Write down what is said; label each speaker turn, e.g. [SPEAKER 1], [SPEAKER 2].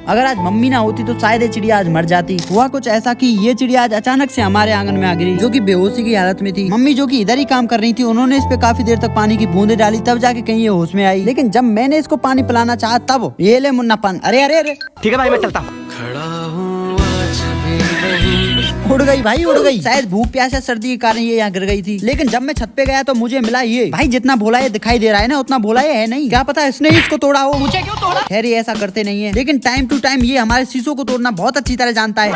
[SPEAKER 1] अगर आज मम्मी ना होती तो शायद ये चिड़िया आज मर जाती। हुआ कुछ ऐसा कि ये चिड़िया आज अचानक से हमारे आंगन में आ गिरी, जो कि बेहोशी की हालत में थी। मम्मी जो कि इधर ही काम कर रही थी, उन्होंने इस पे काफी देर तक पानी की बूंदे डाली, तब जाके कहीं ये होश में आई। लेकिन जब मैंने इसको पानी पिलाना चाहा तब ये ले मुन्ना पान। अरे अरे अरे
[SPEAKER 2] ठीक है भाई, मैं चलता हूँ।
[SPEAKER 1] उड़ गई भाई, उड़ गई। शायद भूख प्यास या सर्दी के कारण ये यहाँ गिर गई थी। लेकिन जब मैं छत पे गया तो मुझे मिला ये। भाई जितना भोला ये दिखाई दे रहा है ना, उतना भोला ये है नहीं। क्या पता इसने ही इसको तोड़ा हो। मुझे क्यों तोड़ा? खैर ये ऐसा करते नहीं है, लेकिन टाइम टू टाइम ये हमारे शीशों को तोड़ना बहुत अच्छी तरह जानता है।